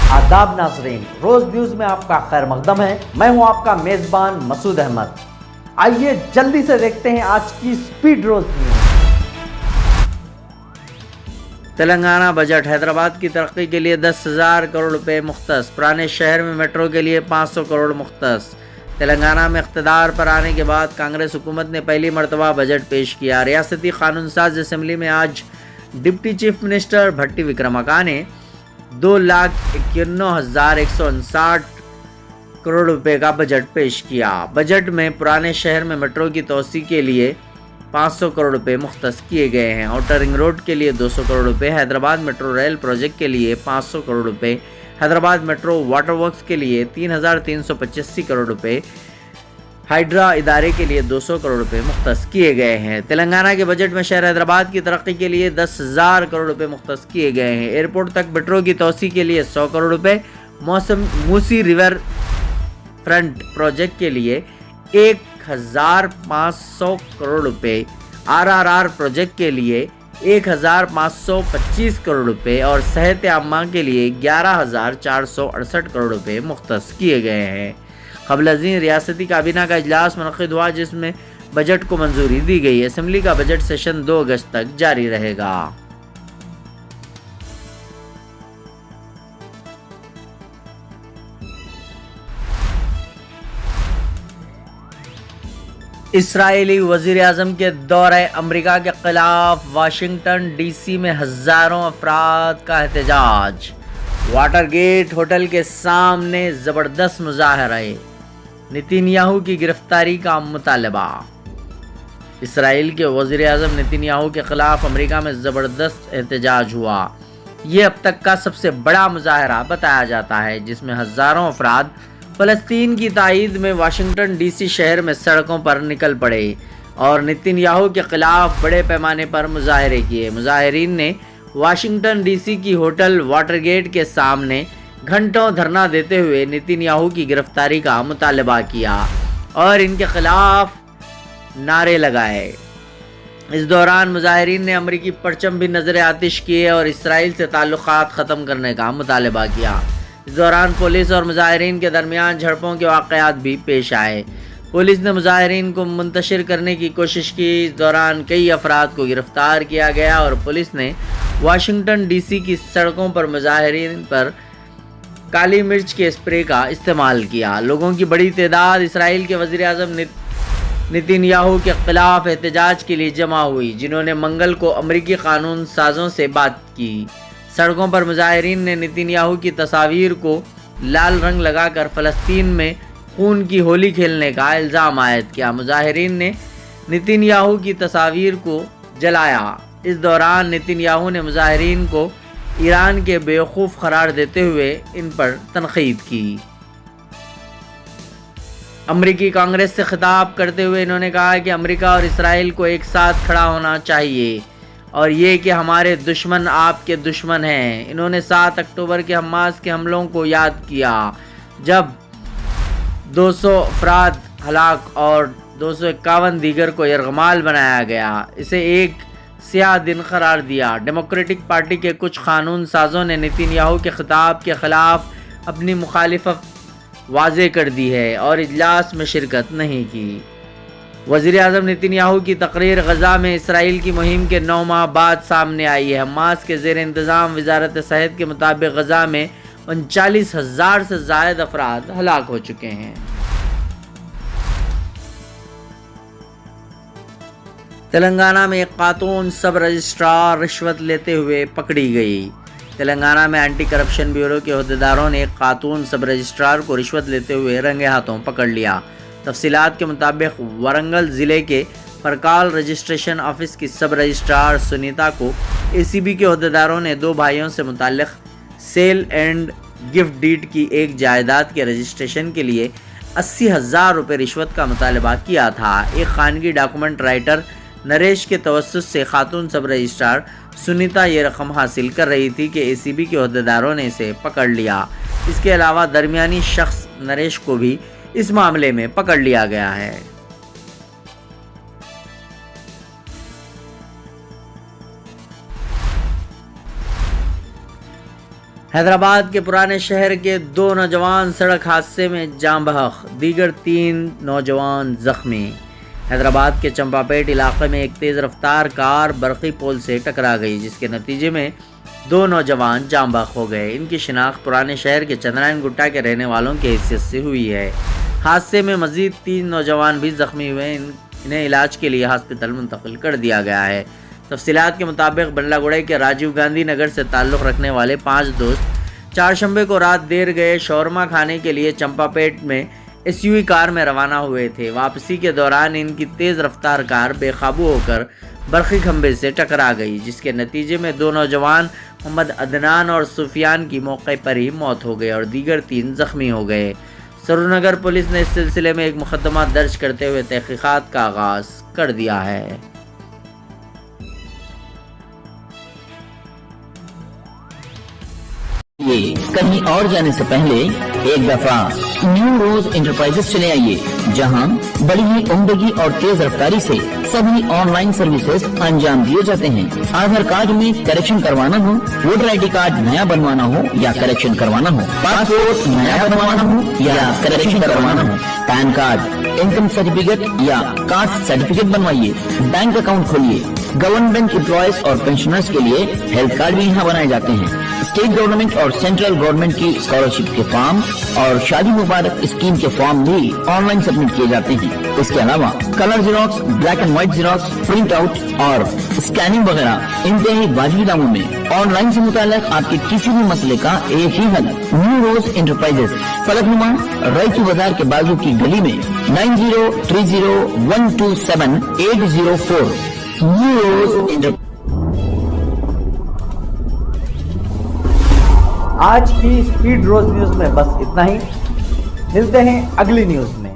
आदाब नाजरीन, रोज न्यूज में आपका खैर मकदम है। मैं हूं आपका मेजबान मसूद अहमद। आइए जल्दी से देखते हैं आज की स्पीड रोज न्यूज। तेलंगाना बजट। हैदराबाद की तरक्की के लिए 10,000 करोड़ रुपए मुख्तस। पुराने शहर में मेट्रो के लिए 500 करोड़ मुख्तस। तेलंगाना में इख्तिदार पर आने के बाद कांग्रेस हुकूमत ने पहली मरतबा बजट पेश किया। रियासती कानून साज असम्बली में आज डिप्टी चीफ मिनिस्टर भट्टी विक्रमाका ने 2,51,159 करोड़ रुपए का बजट पेश किया। बजट में पुराने शहर में मेट्रो की तोसी के लिए 500 करोड़ रुपए मुख्तस किए गए हैं। आउटर रिंग रोड के लिए 200 करोड़ रुपए, हैदराबाद मेट्रो रेल प्रोजेक्ट के लिए 500 करोड़ रुपए, हैदराबाद मेट्रो वाटर वर्क्स के लिए 3,385 करोड़ रुपए, हाइड्रा इदारे के लिए 200 करोड़ रुपए मुख्तस किए गए हैं। तेलंगाना के बजट में शहर हैदराबाद की तरक्की के लिए 10,000 करोड़ रुपए मुख्तस किए गए हैं। एयरपोर्ट तक मेट्रो की तोसी के लिए 100 करोड़ रुपए, मूसी रिवर फ्रंट प्रोजेक्ट के लिए 1,500 करोड़ रुपए, RRR प्रोजेक्ट के लिए 1,525 करोड़ रुपए और सेहत आम्मा के लिए 11,468 करोड़ रुपए मुख्तस किए गए हैं। क़ब्ल-अज़ीं रियासती काबीना का इजलास मुनक़िद हुआ जिसमें बजट को मंजूरी दी गई। असम्बली का बजट सेशन 2 अगस्त तक जारी रहेगा। इसराइली वज़ीर आज़म के दौरे अमरीका के खिलाफ वाशिंगटन DC में हज़ारों अफराद का एहतजाज। वाटरगेट होटल के सामने ज़बरदस्त मुज़ाहरे, नेतन्याहू की गिरफ्तारी का मुतालबा। इसराइल के वज़ीर आज़म नेतन्याहू के खिलाफ अमरीका में ज़बरदस्त एहतजाज हुआ। ये अब तक का सबसे बड़ा मुज़ाहरा बताया जाता है जिसमें हज़ारों अफराद फ़लस्तीन की ताईद में वाशिंगटन DC शहर में सड़कों पर निकल पड़े और नेतन्याहू के खिलाफ बड़े पैमाने पर मुज़ाहरे किए। मुज़ाहिरीन ने वाशिंगटन DC की होटल वाटरगेट के सामने घंटों धरना देते हुए नेतन्याहू की गिरफ्तारी का मुतालबा किया और इनके खिलाफ नारे लगाए। इस दौरान मुज़ाहिरीन ने अमरीकी परचम भी नजर आतिश किए और इसराइल से ताल्लुकात ख़त्म करने का मुतालबा किया। इस दौरान पुलिस और मुज़ाहिरीन के दरमियान झड़पों के वाक़यात भी पेश आए। पुलिस ने मुज़ाहिरीन को मुंतशिर करने की कोशिश की। इस दौरान कई अफराद को गिरफ्तार किया गया और पुलिस ने वाशिंगटन DC की सड़कों पर मुज़ाहिरीन पर काली मिर्च के स्प्रे का इस्तेमाल किया। लोगों की बड़ी तादाद इसराइल के वज़ीर आज़म नेतन्याहू के खिलाफ एहतजाज के लिए जमा हुई जिन्होंने मंगल को अमरीकी कानून साजों से बात की। सड़कों पर मुज़ाहिरीन ने नेतन्याहू की तस्वीर को लाल रंग लगाकर फ़लस्तीन में खून की होली खेलने का इल्ज़ाम आयद किया। मुज़ाहिरीन ने नेतन्याहू की तस्वीर को जलाया। इस दौरान नेतन्याहू ने मुज़ाहिरीन को ईरान के बेवकूफ़ करार देते हुए इन पर तनक़ीद की। अमरीकी कांग्रेस से खिताब करते हुए इन्होंने कहा कि अमेरिका और इसराइल को एक साथ खड़ा होना चाहिए और ये कि हमारे दुश्मन आपके दुश्मन हैं। इन्होंने 7 अक्टूबर के हमास के हमलों को याद किया जब 200 अफराद हलाक और 251 दीगर को यरगमाल बनाया गया। इसे एक स्याह दिन करार दिया। डेमोक्रेटिक पार्टी के कुछ कानून साजों ने नेतन्याहू के खिताब के खिलाफ अपनी मुखालिफत वाज़े कर दी है और इजलास में शिरकत नहीं की। वज़ीर आज़म नेतन्याहू की तकरीर गज़ा में इसराइल की मुहिम के 9 माह बाद सामने आई है। हमास के ज़ेर इंतज़ाम वज़ारत सेहत के मुताबिक गज़ा में 39,000 से ज़ायद अफराद हलाक हो चुके हैं। तेलंगाना में एक खातून सब रजिस्ट्रार रिश्वत लेते हुए पकड़ी गई। तेलंगाना में एंटी करप्शन ब्यूरो के अहदेदारों ने एक खातून सब रजिस्ट्रार को रिश्वत लेते हुए रंगे हाथों पकड़ लिया। तफसीलात के मुताबिक वारंगल ज़िले के परकाल रजिस्ट्रेशन ऑफिस की सब रजिस्ट्रार सुनीता को ACB के अहदेदारों ने 2 भाइयों से मुताल्लिक़ सेल एंड गिफ्ट डीड की एक जायदाद के रजिस्ट्रेशन के लिए 80,000 रुपये रिश्वत का मुतालबा किया था। एक खानगी डॉक्यूमेंट राइटर नरेश के तवस्सुस से खातून सब रजिस्ट्रार सुनीता ये रकम हासिल कर रही थी कि ACB के अहदेदारों ने इसे पकड़ लिया। इसके अलावा दरमियानी शख्स नरेश को भी इस मामले में पकड़ लिया गया है। حیدرآباد کے پرانے شہر کے 2 نوجوان سڑک حادثے میں جاں بحق، دیگر 3 نوجوان زخمی۔ حیدرآباد کے چمپا پیٹ علاقے میں ایک تیز رفتار کار برقی پول سے ٹکرا گئی، جس کے نتیجے میں 2 نوجوان جاں بحق ہو گئے۔ ان کی شناخت پرانے شہر کے چندرائن گٹا کے رہنے والوں کی حیثیت سے ہوئی ہے۔ حادثے میں مزید 3 نوجوان بھی زخمی ہوئے، انہیں علاج کے لیے ہسپتال منتقل کر دیا گیا ہے۔ تفصیلات کے مطابق بنڈلہ گوڑے کے راجیو گاندھی نگر سے تعلق رکھنے والے 5 دوست چہارشنبے کو رات دیر گئے شورما کھانے کے لیے چمپا پیٹ میں ایس یو وی کار میں روانہ ہوئے تھے۔ واپسی کے دوران ان کی تیز رفتار کار بے قابو ہو کر برقی کھمبے سے ٹکرا گئی، جس کے نتیجے میں 2 نوجوان محمد عدنان اور سفیان کی موقع پر ہی موت ہو گئی اور دیگر 3 زخمی ہو گئے۔ سرور نگر پولیس نے اس سلسلے میں ایک مقدمہ درج کرتے ہوئے تحقیقات کا آغاز کر دیا ہے۔ کہیں اور جانے سے پہلے ایک دفعہ نیو روز انٹرپرائزز چلے آئیے، جہاں بڑی ہی عمدگی اور تیز رفتاری سے سبھی آن لائن سروسز انجام دیے جاتے ہیں۔ آدھار کارڈ میں کریکشن کروانا ہو، ووٹر آئی ڈی کارڈ نیا بنوانا ہو یا کریکشن کروانا ہو، پاسپورٹ نیا بنوانا ہو یا کریکشن کروانا ہو، پین کارڈ، انکم سرٹیفکیٹ یا کاسٹ سرٹیفکیٹ بنوائیے، بینک اکاؤنٹ کھولیے۔ گورنمنٹ امپلائیز اور پینشنرز کے لیے ہیلتھ کارڈ بھی یہاں بنائے جاتے ہیں۔ اسٹیٹ گورنمنٹ اور سینٹرل گورنمنٹ کی اسکالرشپ کے فارم اور شادی مبارک اسکیم کے فارم بھی آن لائن سبمٹ کیے جاتے ہیں۔ اس کے علاوہ colour Xerox, black and white Xerox, print out اور اسکیننگ وغیرہ انتہائی واجبی داموں میں۔ آن لائن سے متعلق آپ کے کسی بھی مسئلے کا ایک ہی حل، نیو روز انٹرپرائزز، فلک نما رائچو بازار کے بازو کی گلی میں 9030127804 نیو روز آج کی اسپیڈ روز نیوز میں بس اتنا ہی، ملتے ہیں اگلی نیوز میں۔